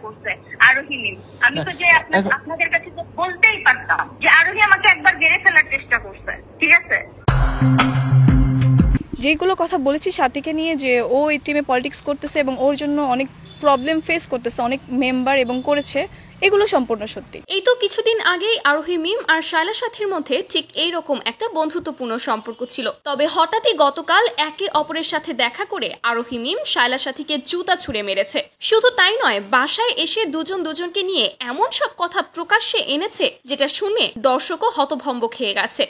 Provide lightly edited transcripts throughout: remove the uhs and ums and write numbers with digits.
করছে আরোহী মিম। আমি তো যে আপনাদের কাছে তো বলতেই পারতাম যে আরোহী আমাকে একবার গেড়ে ফেলার চেষ্টা করছে, ঠিক আছে। যেগুলো কথা বলেছি সাথীকে নিয়ে যে ও এই টিমে পলিটিক্স করতেছে এবং ওর জন্য অনেক প্রবলেম ফেস করতেছে অনেক মেম্বার এবং করেছে, এগুলো সম্পূর্ণ সত্যি। এই তো কিছুদিন আগেই আরোহী মিম আর শায়লা সাথীর মধ্যে ঠিক এইরকম একটা বন্ধুত্বপূর্ণ সম্পর্ক ছিল। তবে হঠাৎই গতকাল একে অপরের সাথে দেখা করে আরোহী মিম শায়লা সাথীকে জুতা ছুঁড়ে মেরেছে। শুধু তাই নয়, বাসায় এসে দুজনকে নিয়ে এমন সব কথা প্রকাশ্যে এনেছে যেটা শুনে দর্শকও হতভম্ব খেয়ে গেছে।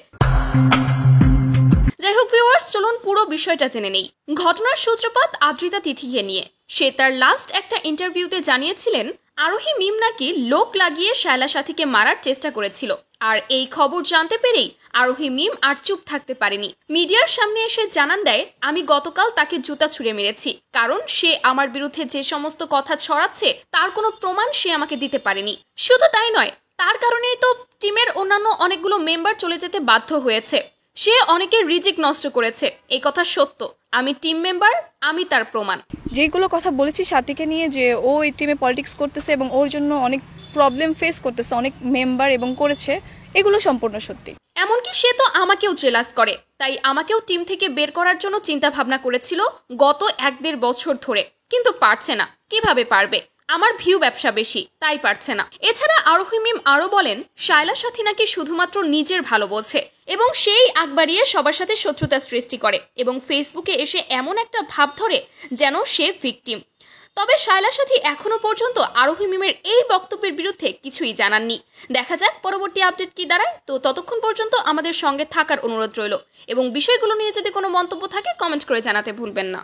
যাই হোক ভিউয়ার্স, চলুন পুরো বিষয়টা জেনে নেই। ঘটনার সূত্রপাত আদ্রিতা তিথিকে নিয়ে। সে তার লাস্ট একটা ইন্টারভিউতে জানিয়েছিলেন আরোহী মিম নাকি লোক লাগিয়ে শায়লা সাথীকে মারার চেষ্টা করেছিল। আর এই খবর জানতে পেরেই আরোহী মিম আর চুপ থাকতে পারেনি। মিডিয়ার সামনে এসে জানান দেয়, আমি গতকাল তাকে জুতা ছুঁড়ে মেরেছি, কারণ সে আমার বিরুদ্ধে যে সমস্ত কথা ছড়াচ্ছে তার কোনো প্রমাণ সে আমাকে দিতে পারেনি। শুধু তাই নয়, তার কারণেই তো টিমের অন্যান্য অনেকগুলো মেম্বার চলে যেতে বাধ্য হয়েছে। সে অনেকের রিজিক নষ্ট করেছে, এই কথা সত্য। আমি টিম মেম্বার, আমি তার প্রমাণ। যেগুলো কথা বলেছি সাথীকে নিয়ে যে ও এই টিমে পলিটিক্স করতেছে এবং ওর জন্য অনেক প্রবলেম ফেস করতেছে অনেক মেম্বার এবং করেছে, এগুলো সম্পূর্ণ সত্যি। এমনকি সে তো আমাকেও জেলাস করে, তাই আমাকেও টিম থেকে বের করার জন্য চিন্তা ভাবনা করেছিল গত 1-1.5 বছর ধরে, কিন্তু পারছে না। কিভাবে পারবে? আমার ভিউ ব্যবসা বেশি, তাই পারছে না। এছাড়া আরোহী মিম আরো বলেন, শায়লা সাথী নাকি শুধুমাত্র নিজের ভালো বোঝে এবং সেই আগ বাড়িয়ে সবার সাথে শত্রুতা সৃষ্টি করে এবং ফেসবুকে এসে এমন একটা ভাব ধরে যেন সে ভিকটিম। তবে শায়লা সাথী এখনো পর্যন্ত আরোহী মিমের এই বক্তব্যের বিরুদ্ধে কিছুই জানাননি। দেখা যাক পরবর্তী আপডেট কি দাঁড়ায়। তো ততক্ষণ পর্যন্ত আমাদের সঙ্গে থাকার অনুরোধ রইল এবং বিষয়গুলো নিয়ে যদি কোনো মন্তব্য থাকে কমেন্ট করে জানাতে ভুলবেন না।